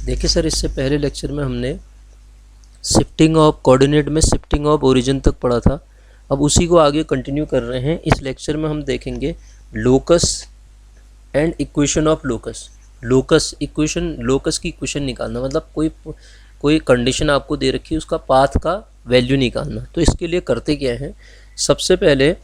देखिए सर, इससे पहले लेक्चर में हमने शिफ्टिंग ऑफ कोऑर्डिनेट में शिफ्टिंग ऑफ ओरिजिन तक पढ़ा था। अब उसी को आगे कंटिन्यू कर रहे हैं। इस लेक्चर में हम देखेंगे locus and equation of locus. Locus equation, locus की इक्वेशन निकालना, मतलब कोई कंडीशन आपको दे रखी है, उसका पाथ का वैल्यू निकालना। तो इसके लिए करते क्या है, सबसे पहले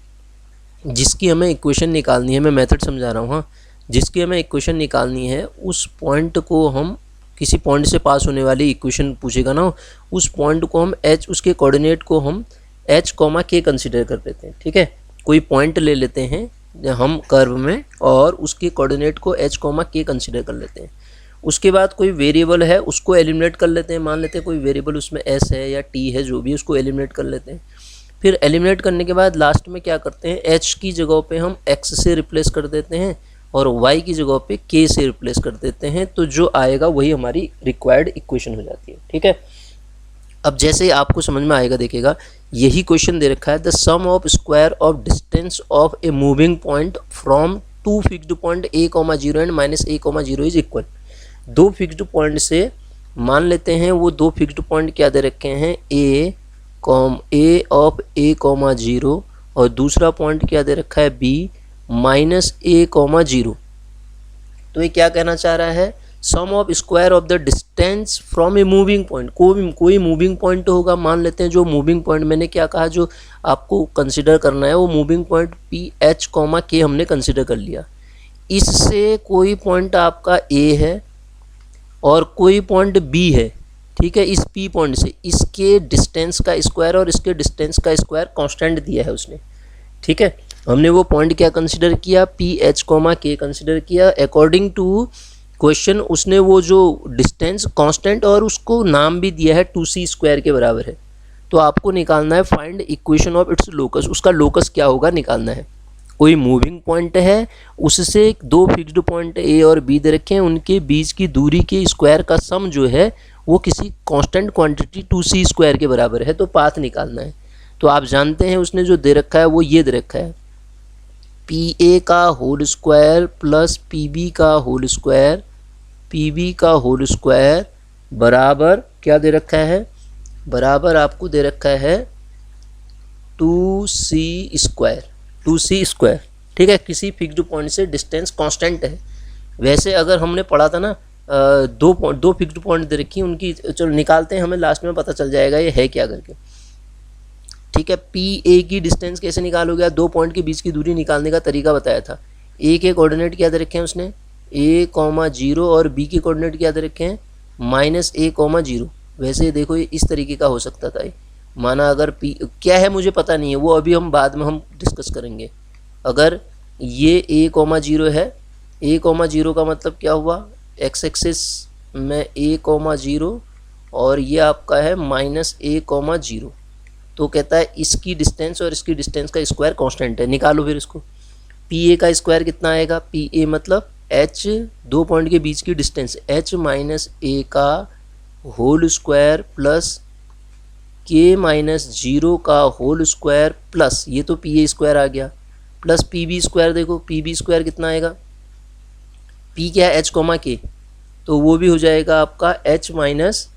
जिसकी हमें इक्वेशन निकालनी है, मैं मेथड समझा रहा हूँ, हाँ, जिसकी हमें इक्वेशन निकालनी है उस पॉइंट को हम, किसी पॉइंट से पास होने वाली इक्वेशन पूछेगा ना, उस पॉइंट को हम एच, उसके कोऑर्डिनेट को हम एच कॉमा के कंसिडर कर लेते हैं। ठीक है, कोई पॉइंट ले लेते हैं हम कर्व में और उसके कोऑर्डिनेट को एच कॉमा के कंसिडर कर लेते हैं। उसके बाद कोई वेरिएबल है उसको एलिमिनेट कर लेते हैं। मान लेते हैं कोई वेरिएबल उसमें एस है या टी है, जो भी, उसको एलिमिनेट कर लेते हैं। फिर एलिमिनेट करने के बाद लास्ट में क्या करते हैं, एच की जगह पे हम एक्स से रिप्लेस कर देते हैं और y की जगह पे k से रिप्लेस कर देते हैं। तो जो आएगा वही हमारी रिक्वायर्ड इक्वेशन हो जाती है। ठीक है, अब जैसे ही आपको समझ में आएगा, देखिएगा यही क्वेश्चन दे रखा है, the sum of square of distance of a moving point from two fixed point a,0 and -a,0 is equal. दो फिक्स्ड पॉइंट से, मान लेते हैं वो दो फिक्स्ड पॉइंट क्या दे रखे हैं, a ऑफ a,0 और दूसरा पॉइंट क्या दे रखा है, b -a,0। तो ये क्या कहना चाह रहा है, sum of square of the distance from a moving point. कोई मूविंग पॉइंट होगा, मान लेते हैं जो मूविंग पॉइंट, मैंने क्या कहा, जो आपको कंसिडर करना है वो moving point P H comma के हमने कंसिडर कर लिया। इससे कोई पॉइंट आपका ए है और कोई पॉइंट बी है। ठीक है, इस पी पॉइंट से इसके डिस्टेंस का स्क्वायर और इसके डिस्टेंस का स्क्वायर कांस्टेंट दिया है उसने। ठीक है, हमने वो पॉइंट क्या कंसिडर किया, पी एच कॉमा के कंसिडर किया। अकॉर्डिंग टू क्वेश्चन उसने वो जो डिस्टेंस कांस्टेंट और उसको नाम भी दिया है 2c² के बराबर है। तो आपको निकालना है find equation of its locus. उसका लोकस क्या होगा निकालना है। कोई मूविंग पॉइंट है, उससे दो फिक्स्ड पॉइंट ए और बी दे रखे हैं, उनके बीच की दूरी के स्क्वायर का सम जो है वो किसी कांस्टेंट क्वांटिटी 2c² के बराबर है। तो पाथ निकालना है। तो आप जानते हैं उसने जो दे रखा है वो ये दे रखा है, पी ए का whole square plus P B का होल स्क्वायर, पी बी का होल स्क्वायर बराबर क्या दे रखा है, बराबर आपको दे रखा है 2c²। 2c²। ठीक है, किसी फिक्स्ड पॉइंट से डिस्टेंस कांस्टेंट है। वैसे अगर हमने पढ़ा था ना, दो फिक्स्ड पॉइंट दे रखी, उनकी चलो निकालते हैं, हमें लास्ट में पता चल जाएगा ये है क्या करके। ठीक है, पी ए की डिस्टेंस कैसे निकालोगे, दो पॉइंट के बीच की दूरी निकालने का तरीका बताया था। ए के कोऑर्डिनेट क्या दे रखे हैं उसने, a,0 और b के कोऑर्डिनेट क्या दे रखे हैं, -a,0। वैसे देखो ये इस तरीके का हो सकता था। माना अगर p क्या है मुझे पता नहीं है, वो अभी हम बाद में हम डिस्कस करेंगे। अगर ये a,0 है, a,0 का मतलब क्या हुआ, x एक्सिस में a,0 और ये आपका है -a,0। तो कहता है इसकी डिस्टेंस और इसकी डिस्टेंस का स्क्वायर कांस्टेंट है। निकालो फिर इसको, पी ए का स्क्वायर कितना आएगा, पी ए मतलब एच, दो पॉइंट के बीच की डिस्टेंस, एच -a का होल स्क्वायर प्लस के -0 का होल स्क्वायर प्लस, ये तो पी ए स्क्वायर आ गया, प्लस पी बी स्क्वायर। देखो पी बी स्क्वायर कितना आएगा, पी क्या है एच कॉमा के, तो वो भी हो जाएगा आपका एच माइनस,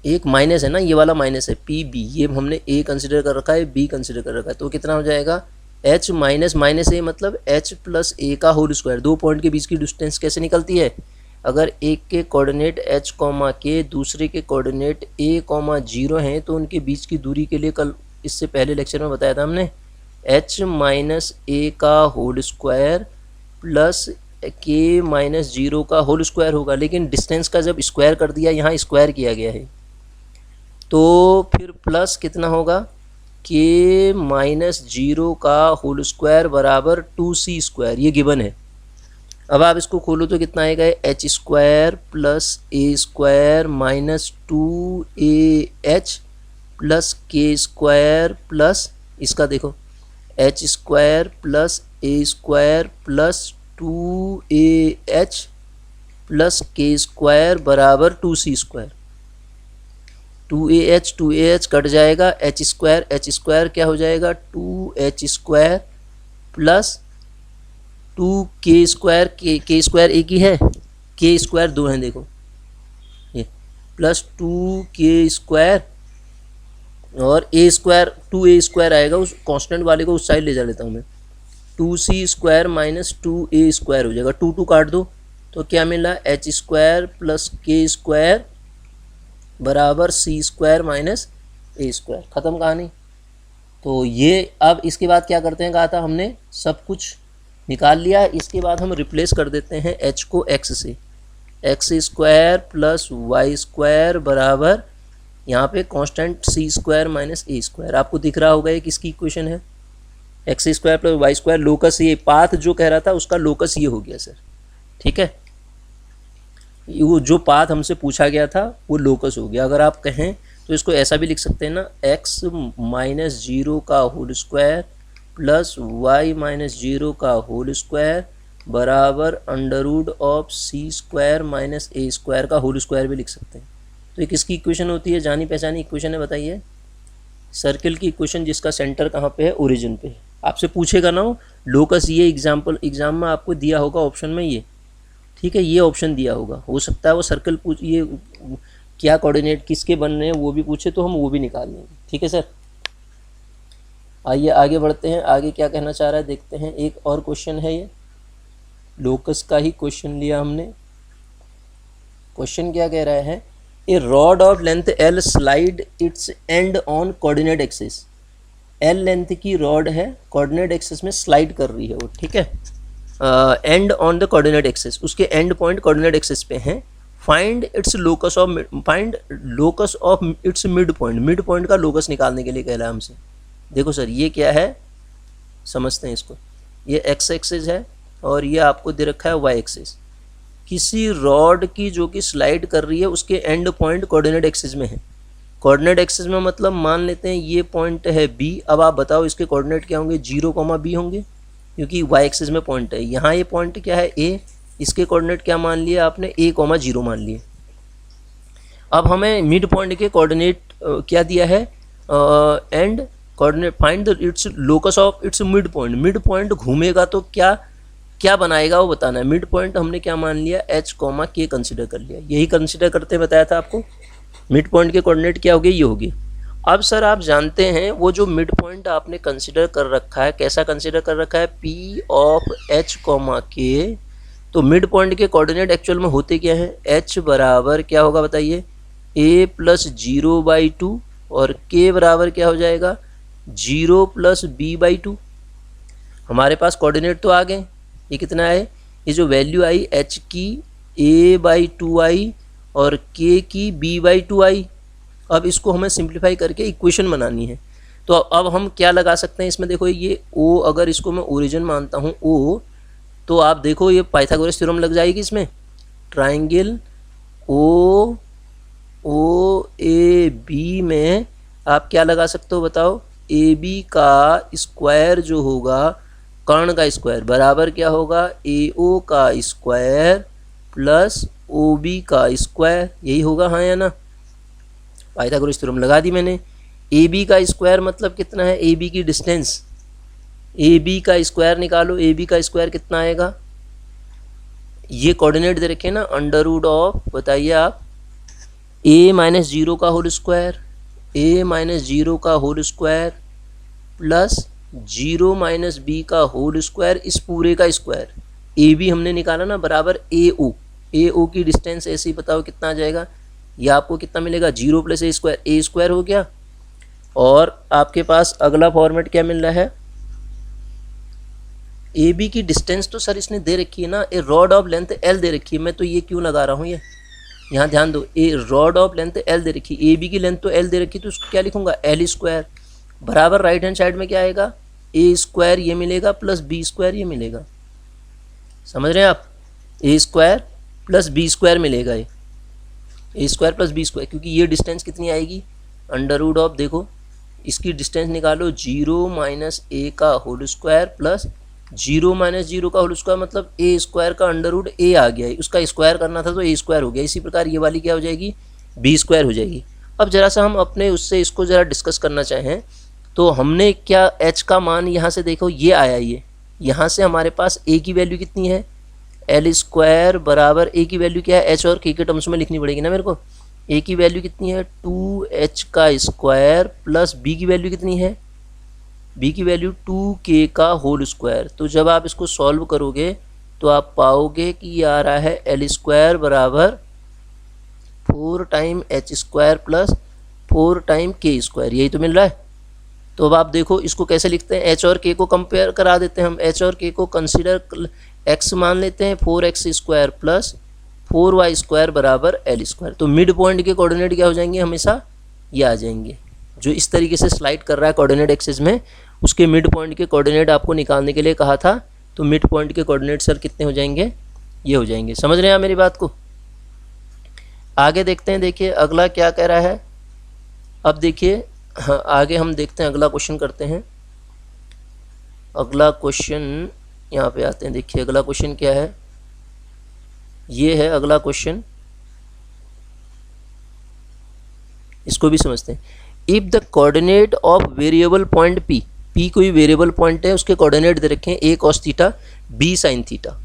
एक माइनस है ना, ये वाला माइनस है, पी बी, ये हमने ए कंसिडर कर रखा है, बी कंसिडर कर रखा है। तो कितना हो जाएगा, एच माइनस ए मतलब एच प्लस ए का होल स्क्वायर। दो पॉइंट के बीच की डिस्टेंस कैसे निकलती है, अगर एक के कोऑर्डिनेट एच कॉमा के, दूसरे के कोऑर्डिनेट a,0 हैं, तो उनके बीच की दूरी के लिए कल इससे पहले लेक्चर में बताया था हमने, एच -a का होल स्क्वायर प्लस के -0 का होल स्क्वायर होगा। लेकिन डिस्टेंस का जब स्क्वायर कर दिया, यहाँ स्क्वायर किया गया है, तो फिर प्लस कितना होगा, के -0 का होल स्क्वायर बराबर 2c², ये गिवन है। अब आप इसको खोलो तो कितना आएगा, h² plus a² -2ah plus k² plus इसका देखो h² plus a² plus 2ah plus k² बराबर 2c²। 2ah कट जाएगा, h² क्या हो जाएगा, 2h² प्लस 2k², k² एक ही है, के स्क्वायर दो हैं देखो, ये प्लस 2k² और a स्क्वायर 2a² आएगा, उस कांस्टेंट वाले को उस साइड ले जा लेता हूँ मैं, 2c² माइनस 2a² हो जाएगा, 2 काट दो तो क्या मिला, h² प्लस k² बराबर c² माइनस a²। ख़त्म कहानी। तो ये अब इसके बाद क्या करते हैं, कहा था हमने सब कुछ निकाल लिया, इसके बाद हम रिप्लेस कर देते हैं h को x से, x² प्लस y² बराबर यहाँ पे कांस्टेंट c² माइनस a²। आपको दिख रहा होगा ये किसकी इक्वेशन है, x² प्लस y²। लोकस ये पाथ जो कह रहा था उसका लोकस ये हो गया सर, ठीक है, वो जो पाथ हमसे पूछा गया था वो लोकस हो गया। अगर आप कहें तो इसको ऐसा भी लिख सकते हैं ना, x माइनस 0 का whole square plus y minus 0 का होल स्क्वायर बराबर under root of c² minus a² का होल स्क्वायर भी लिख सकते हैं। तो ये किसकी इक्वेशन होती है, जानी पहचानी इक्वेशन है, बताइए, सर्किल की इक्वेशन जिसका सेंटर कहाँ पे है, ओरिजिन पे है। आपसे पूछेगा ना वो लोकस, ये एग्जाम में आपको दिया होगा ऑप्शन में ये, ठीक है, ये ऑप्शन दिया होगा, हो सकता है वो सर्कल पूछ, ये क्या कोऑर्डिनेट किसके बन रहे हैं वो भी पूछे तो हम वो भी निकाल लेंगे, ठीक है सर। आइए आगे बढ़ते हैं, आगे क्या कहना चाह रहा है देखते हैं। एक और क्वेश्चन है, ये लोकस का ही क्वेश्चन लिया हमने। क्वेश्चन क्या कह रहा है, a rod of length L slide its end on coordinate axis. L length की रॉड है, कोऑर्डिनेट एक्सिस में स्लाइड कर रही है वो, ठीक है, end on the coordinate axis, उसके एंड पॉइंट कोऑर्डिनेट एक्सिस पे हैं। Find its locus of its mid point, mid point का लोकस निकालने के लिए कह रहा है हमसे। देखो सर ये क्या है, समझते हैं इसको, ये x एक्सिस है और ये आपको दे रखा है y एक्सिस। किसी रॉड की जो कि स्लाइड कर रही है उसके एंड पॉइंट कोऑर्डिनेट एक्सिस में है। कोऑर्डिनेट एक्सिस में मतलब मान लेते हैं ये पॉइंट है B। अब आप बताओ इसके कोऑर्डिनेट क्या होंगे, 0, B होंगे, क्योंकि y एक्सिस में पॉइंट है। यहाँ ये पॉइंट क्या है A, इसके कोऑर्डिनेट क्या मान लिए आपने, A, 0 मान लिए। अब हमें मिड पॉइंट के कोऑर्डिनेट क्या दिया है, and coordinate find the it's locus of its mid point. Mid point घूमेगा तो क्या बनाएगा वो बताना है। मिड पॉइंट हमने क्या मान लिया, h, k कंसिडर कर लिया, यही कंसिडर करते बताया था आपको। मिड पॉइंट के कोऑर्डिनेट क्या होगी, ये होगी। अब सर आप जानते हैं वो जो मिड पॉइंट आपने कंसिडर कर रखा है, कैसा कंसिडर कर रखा है, P ऑफ h, k। तो मिड पॉइंट के कोऑर्डिनेट एक्चुअल में होते क्या है, h बराबर क्या होगा बताइए, a प्लस 0/2 और k बराबर क्या हो जाएगा, 0 प्लस b/2। हमारे पास कोऑर्डिनेट तो आ गए, ये कितना है, ये जो वैल्यू आई h की a/2 आई और k की b/2 आई। अब इसको हमें सिंप्लीफाई करके इक्वेशन बनानी है। तो अब हम क्या लगा सकते हैं इसमें, देखो ये O, अगर इसको मैं ओरिजिन मानता हूँ O, तो आप देखो ये पाइथागोरस थ्योरम लग जाएगी इसमें। ट्राइंगल OAB में आप क्या लगा सकते हो बताओ, AB का स्क्वायर जो होगा, कर्ण का स्क्वायर बराबर क्या होगा, AO का स्क्वायर प्लस OB का स्क्वायर, यही होगा, हाँ या ना। पाइथागोरस थ्योरम लगा दी मैंने। AB का स्क्वायर मतलब कितना है, AB की डिस्टेंस, AB का स्क्वायर निकालो, AB का स्क्वायर कितना आएगा, ये कोऑर्डिनेट दे रखे ना, अंडर रूट ऑफ, बताइए आप, a माइनस 0 का होल स्क्वायर, a माइनस 0 का whole square plus 0 minus b का होल स्क्वायर, इस पूरे का स्क्वायर। AB हमने निकाला ना बराबर AO की डिस्टेंस ऐसे ही बताओ कितना आ जाएगा, ये आपको कितना मिलेगा, 0 प्लस a स्क्वायर हो गया। और आपके पास अगला फॉर्मेट क्या मिल रहा है, AB की डिस्टेंस तो सर इसने दे रखी है ना, ए रॉड ऑफ लेंथ L दे रखी है, मैं तो ये क्यों लगा रहा हूँ, ये यहाँ ध्यान दो, ए रॉड ऑफ लेंथ L दे रखी, AB की लेंथ तो L दे रखी, तो उसको क्या लिखूंगा, L स्क्वायर बराबर राइट हैंड साइड में क्या आएगा, A स्क्वायर ये मिलेगा प्लस B स्क्वायर ये मिलेगा। समझ रहे हैं आप, A square plus B square मिलेगा, ये A square plus B square, क्योंकि ये डिस्टेंस कितनी आएगी, अंडर रूट ऑफ, देखो इसकी डिस्टेंस निकालो, 0 माइनस A का होल स्क्वायर प्लस 0 माइनस 0 का होल स्क्वायर, मतलब A स्क्वायर का अंडर रूट A आ गया है, उसका स्क्वायर करना था तो A स्क्वायर हो गया। इसी प्रकार ये वाली क्या हो जाएगी, B स्क्वायर हो जाएगी। अब जरा सा हम अपने उससे इसको ज़रा डिस्कस करना चाहें तो हमने क्या, h का मान यहाँ से देखो ये आया, ये यहाँ से हमारे पास A की वैल्यू कितनी है, एल स्क्वायर बराबर ए की वैल्यू क्या है, एच और के टर्म्स में लिखनी पड़ेगी ना मेरे को। ए की वैल्यू कितनी है 2h का स्क्वायर प्लस बी की वैल्यू कितनी है, बी की वैल्यू 2k का होल स्क्वायर। तो जब आप इसको सॉल्व करोगे तो आप पाओगे कि ये आ रहा है एल स्क्वायर बराबर 4 time H square plus 4 time के स्क्वायर, यही तो मिल रहा है। तो अब आप देखो इसको कैसे लिखते हैं, एच और के को कंपेयर करा देते हैं हम। एच और के को कंसीडर एक्स मान लेते हैं, 4x square plus 4y square बराबर एल स्क्वायर। तो मिड पॉइंट के कोऑर्डिनेट क्या हो जाएंगे, हमेशा ये आ जाएंगे। जो इस तरीके से स्लाइड कर रहा है कोऑर्डिनेट एक्सिस में, उसके मिड पॉइंट के कोऑर्डिनेट आपको निकालने के लिए कहा था। तो मिड पॉइंट के कोऑर्डिनेट सर कितने हो जाएंगे, ये हो जाएंगे। समझ रहे हैं आप मेरी बात को। आगे देखते हैं, देखिए अगला क्या कह रहा है। अब देखिए हाँ, आगे हम देखते हैं, अगला क्वेश्चन करते हैं। अगला क्वेश्चन यहाँ पे आते हैं। देखिए अगला क्वेश्चन क्या है, ये है अगला क्वेश्चन, इसको भी समझते हैं। If the coordinate of variable point P, P कोई वेरिएबल पॉइंट है, उसके कोऑर्डिनेट दे रखे हैं a cos theta b sine theta,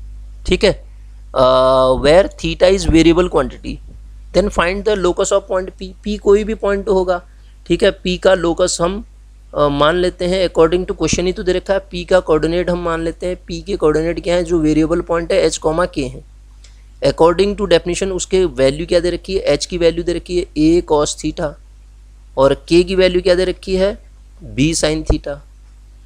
ठीक है, where theta is variable quantity, then find the locus of point P. P कोई भी पॉइंट होगा, ठीक है। पी का लोकस हम मान लेते हैं अकॉर्डिंग टू क्वेश्चन ही तो दे रखा है। पी का कोऑर्डिनेट हम मान लेते हैं, पी के कोऑर्डिनेट क्या है, जो वेरिएबल पॉइंट है एच कॉमा के है। अकॉर्डिंग टू डेफिनेशन उसके वैल्यू क्या दे रखी है, एच की वैल्यू दे रखी है ए कॉस थीटा और के की वैल्यू क्या दे रखी है, बी साइन थीटा।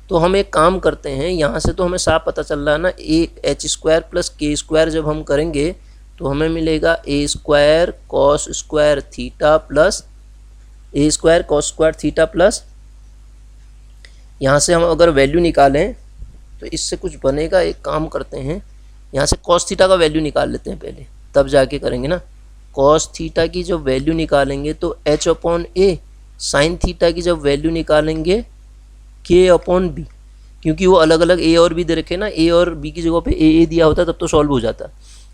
तो हम एक काम करते हैं, यहाँ से तो हमें साफ पता चल रहा है ना, a h square plus k square जब हम करेंगे तो हमें मिलेगा a square cos square theta plus a square cos square theta plus, यहाँ से हम अगर वैल्यू निकालें तो इससे कुछ बनेगा। एक काम करते हैं, यहाँ से कॉस थीटा का वैल्यू निकाल लेते हैं पहले, तब जाके करेंगे ना। कॉस थीटा की जब वैल्यू निकालेंगे तो एच अपॉन ए, साइन थीटा की जब वैल्यू निकालेंगे के अपॉन बी, क्योंकि वो अलग अलग ए और बी दे रखे ना, ए और बी की जगह पे ए दिया होता तब तो सॉल्व हो जाता।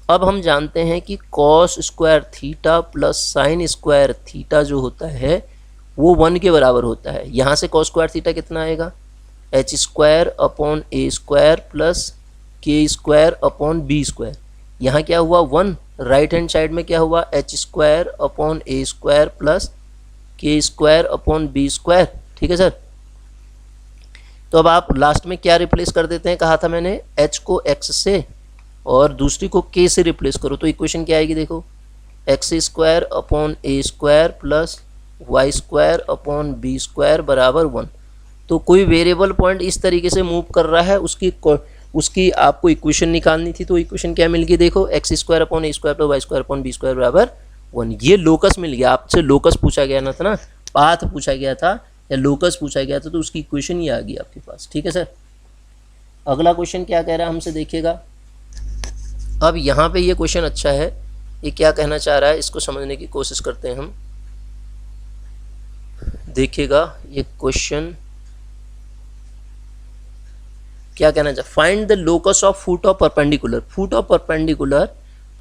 अब हम जानते हैं कि cos square theta plus sine square theta जो होता है वो 1 के बराबर होता है। यहाँ से कॉस स्क्वायर थीटा कितना आएगा, H square upon a square plus k square upon b square. यहाँ क्या हुआ 1, राइट हैंड साइड में क्या हुआ H square upon a square plus k square upon b square, ठीक है सर। तो अब आप लास्ट में क्या रिप्लेस कर देते हैं, कहा था मैंने एच को एक्स से और दूसरी को के से रिप्लेस करो। तो इक्वेशन क्या आएगी, देखो x square upon a square plus y square upon b square बराबर 1। तो कोई वेरिएबल पॉइंट इस तरीके से मूव कर रहा है, उसकी आपको इक्वेशन निकालनी थी। तो इक्वेशन क्या मिल गई, देखो x square upon a square plus y square upon b square बराबर 1। ये लोकस मिल गया। आपसे लोकस पूछा गया ना था ना, पाथ पूछा गया था या लोकस पूछा गया था, तो उसकी इक्वेशन ही आ गई आपके पास, ठीक है सर। अगला क्वेश्चन क्या कह रहा है हमसे, देखिएगा। अब यहाँ पे ये क्वेश्चन अच्छा है, ये क्या कहना चाह रहा है इसको समझने की कोशिश करते हैं हम। देखिएगा ये क्वेश्चन क्या कहना चाह, find the locus of foot of perpendicular, foot of perpendicular,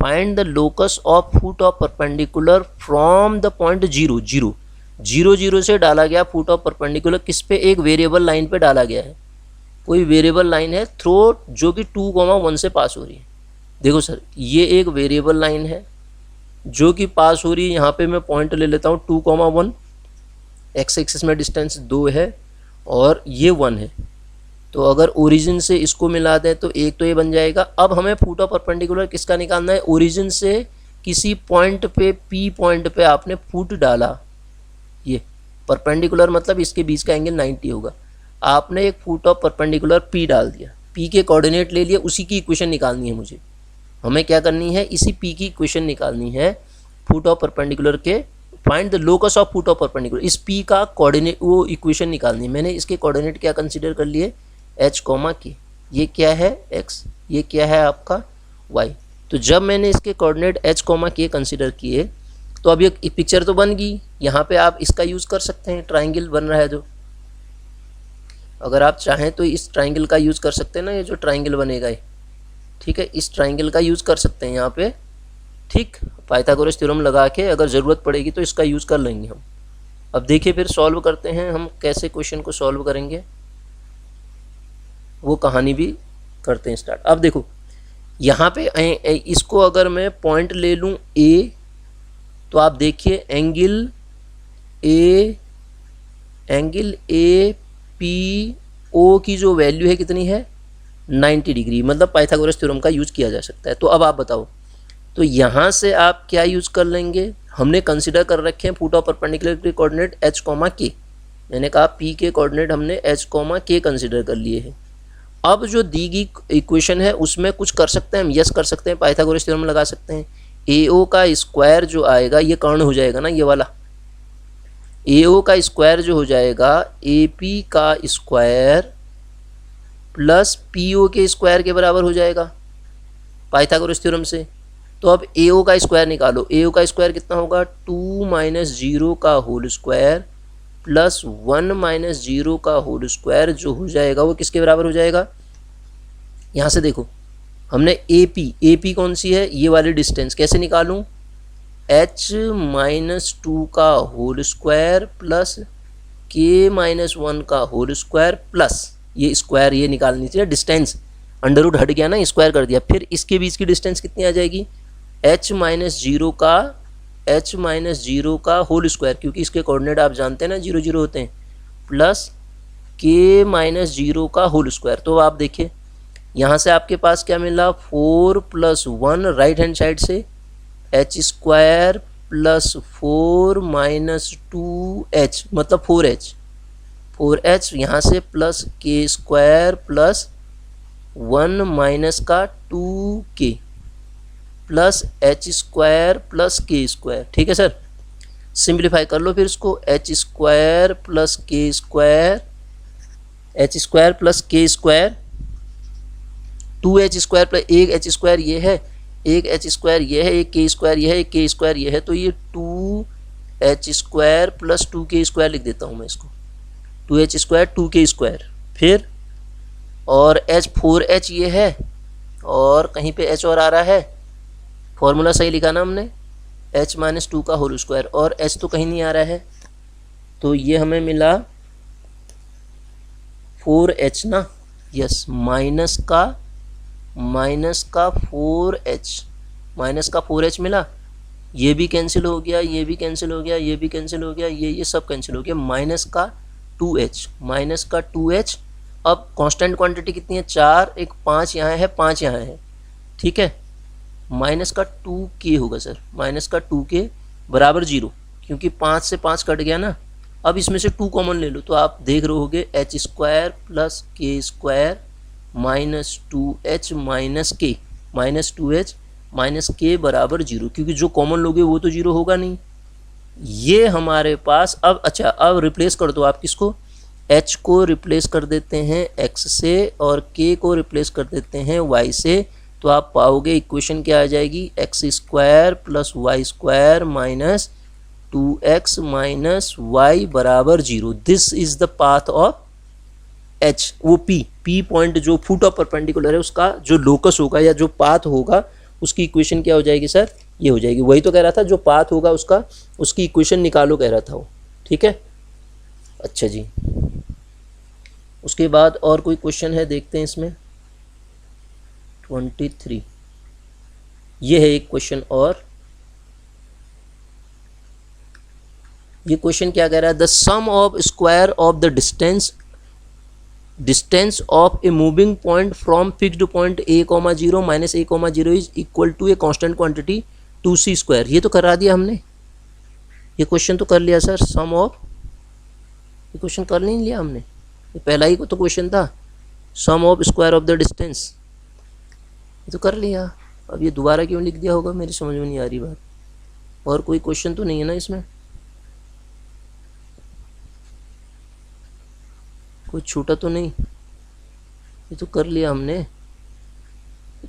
find the locus of foot of perpendicular from the point 0 0 0 0 से डाला गया फुट ऑफ परपेंडिकुलर किस पे, एक वेरिएबल लाइन पे डाला गया है। कोई वेरिएबल लाइन है थ्रो जो कि 2,1 से पास हो रही है। देखो सर ये एक वेरिएबल लाइन है जो कि पास हो रही है। यहाँ पे मैं पॉइंट ले लेता हूँ 2,1, एक्स एक्सिस में डिस्टेंस 2 है और ये 1 है। तो अगर ओरिजिन से इसको मिला दें तो एक तो ये बन जाएगा। अब हमें फुट ऑफ परपेंडिकुलर किसका निकालना है, ओरिजिन से किसी पॉइंट पे पी पॉइंट पे आपने फुट डाला, ये परपेंडिकुलर मतलब इसके बीच का एंगल 90 होगा। आपने एक फुट ऑफ परपेंडिकुलर पी डाल दिया, पी के कोऑर्डिनेट ले लिए, उसी की इक्वेशन निकालनी है मुझे। हमें क्या करनी है, इसी पी की इक्वेशन निकालनी है फुट ऑफ परपेंडिकुलर के। Find the locus of foot of perpendicular, इस पी का कोऑर्डिनेट वो इक्वेशन निकालनी है। मैंने इसके कोऑर्डिनेट क्या कंसीडर कर लिए, एच कॉमा के, ये क्या है एक्स, ये क्या है आपका वाई। तो जब मैंने इसके कोऑर्डिनेट एच कॉमा के कंसीडर किए तो अब ये पिक्चर तो बन गई। यहाँ पे आप इसका यूज़ कर सकते हैं, ट्राइंगल बन रहा है जो, अगर आप चाहें तो इस ट्राइंगल का यूज़ कर सकते हैं ना, ये जो ट्राइंगल बनेगा ये, ठीक है, इस ट्राइंगल का यूज़ कर सकते हैं यहाँ पे, ठीक। पाइथागोरस थ्योरम लगा के अगर ज़रूरत पड़ेगी तो इसका यूज़ कर लेंगे हम। अब देखिए फिर सॉल्व करते हैं हम, कैसे क्वेश्चन को सॉल्व करेंगे वो कहानी भी करते हैं स्टार्ट। अब देखो यहाँ पे इसको अगर मैं पॉइंट ले लूँ ए, तो आप देखिए एंगल ए पी ओ की जो वैल्यू है कितनी है 90 डिग्री, मतलब पाइथागोरस थ्योरम का यूज किया जा सकता है। तो अब आप बताओ, तो यहाँ से आप क्या यूज कर लेंगे, हमने कंसिडर कर रखे हैं foot of perpendicular coordinate H comma के, मैंने कहा पी के कोऑर्डिनेट हमने एच कॉमा के कंसिडर कर लिए हैं। अब जो दी गई इक्वेशन है उसमें कुछ कर सकते हैं हम, यस कर सकते हैं, पाइथागोरस थ्योरम लगा सकते हैं। ए ओ का स्क्वायर जो आएगा ये कर्ण हो जाएगा ना, ये वाला ए ओ का स्क्वायर जो हो जाएगा ए पी का स्क्वायर प्लस पी ओ के स्क्वायर के बराबर हो जाएगा पाइथागोरस थ्योरम से। तो अब ए ओ का स्क्वायर निकालो, ए ओ का स्क्वायर कितना होगा 2 माइनस 0 का होल स्क्वायर प्लस 1 माइनस 0 का होल स्क्वायर जो हो जाएगा वो किसके बराबर हो जाएगा, यहाँ से देखो हमने ए पी कौन सी है, ये वाली डिस्टेंस, कैसे निकालूं, h माइनस 2 का होल स्क्वायर प्लस के माइनस 1 का होल स्क्वायर प्लस ये स्क्वायर, ये निकालनी चाहिए डिस्टेंस, अंडर रूट हट गया ना, स्क्वायर कर दिया, फिर इसके बीच की डिस्टेंस कितनी आ जाएगी h माइनस 0 का होल स्क्वायर, क्योंकि इसके कोऑर्डिनेट आप जानते हैं ना 0 0 होते हैं, प्लस के माइनस 0 का होल स्क्वायर। तो आप देखिए यहाँ से आपके पास क्या मिला 4 प्लस 1 राइट हैंड साइड से H square plus 4 minus 2h मतलब 4h यहाँ से plus k square plus 1 minus का 2k plus H square plus k square. ठीक है सर, सिंप्लीफाई कर लो फिर इसको, H square plus k square, H square plus k square 2h square plus एक एच स्क्वायर ये है, एक एच स्क्वायर ये है, एक के स्क्वायर ये है, एक के स्क्वायर ये है, तो ये 2h square plus 2k square लिख देता हूँ मैं इसको, 2h स्क्वायर 2k स्क्वायर, फिर और h 4h ये है और कहीं पे h और आ रहा है, फॉर्मूला सही लिखा ना हमने, h माइनस 2 का होल स्क्वायर, और h तो कहीं नहीं आ रहा है, तो ये हमें मिला 4h ना, यस, माइनस का 4h मिला, ये भी कैंसिल हो गया, ये भी कैंसिल हो गया, ये भी कैंसिल हो गया, ये सब कैंसिल हो गया, माइनस का 2h। अब कांस्टेंट क्वांटिटी कितनी है 4, एक 5 यहाँ है, 5 यहाँ है, ठीक है, माइनस का 2k होगा सर, माइनस का 2k बराबर 0, क्योंकि 5 से 5 कट गया ना। अब इसमें से 2 कॉमन ले लो, तो आप देख रहे होगे H square plus k square minus 2h minus के, माइनस 2h माइनस के बराबर 0, क्योंकि जो कॉमन लोगे वो तो 0 होगा नहीं। ये हमारे पास अब, अच्छा अब रिप्लेस कर दो आप किसको, h को रिप्लेस कर देते हैं x से और k को रिप्लेस कर देते हैं y से, तो आप पाओगे इक्वेशन क्या आ जाएगी, x square plus y square minus 2x minus y बराबर 0। This is the path of h, वो p पॉइंट जो फुट ऑफ परपेंडिकुलर है उसका जो लोकस होगा या जो पाथ होगा उसकी इक्वेशन क्या हो जाएगी सर, ये हो जाएगी। वही तो कह रहा था, जो पाथ होगा उसका, उसकी इक्वेशन निकालो कह रहा था वो, ठीक है। अच्छा जी, उसके बाद और कोई क्वेश्चन है, देखते हैं इसमें 23, ये है एक क्वेश्चन, और ये क्वेश्चन क्या कह रहा है, the sum of square of the distance of a moving point from fixed point a, 0 minus a, 0 is equal to a constant quantity 2c square. ये तो करा दिया हमने, ये क्वेश्चन तो कर लिया सर, सम ऑफ, ये क्वेश्चन कर नहीं लिया हमने, ये पहला ही तो क्वेश्चन था, sum of square of the distance, ये तो कर लिया। अब ये दोबारा क्यों लिख दिया होगा, मेरी समझ में नहीं आ रही बात। और कोई क्वेश्चन तो नहीं है ना इसमें, कोई छूटा तो नहीं, ये तो कर लिया हमने।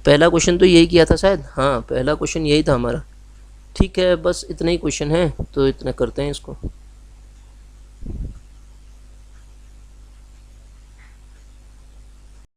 पहला क्वेश्चन तो यही किया था शायद, हाँ पहला क्वेश्चन यही था हमारा। ठीक है, बस इतना ही क्वेश्चन है, तो इतना करते हैं इसको।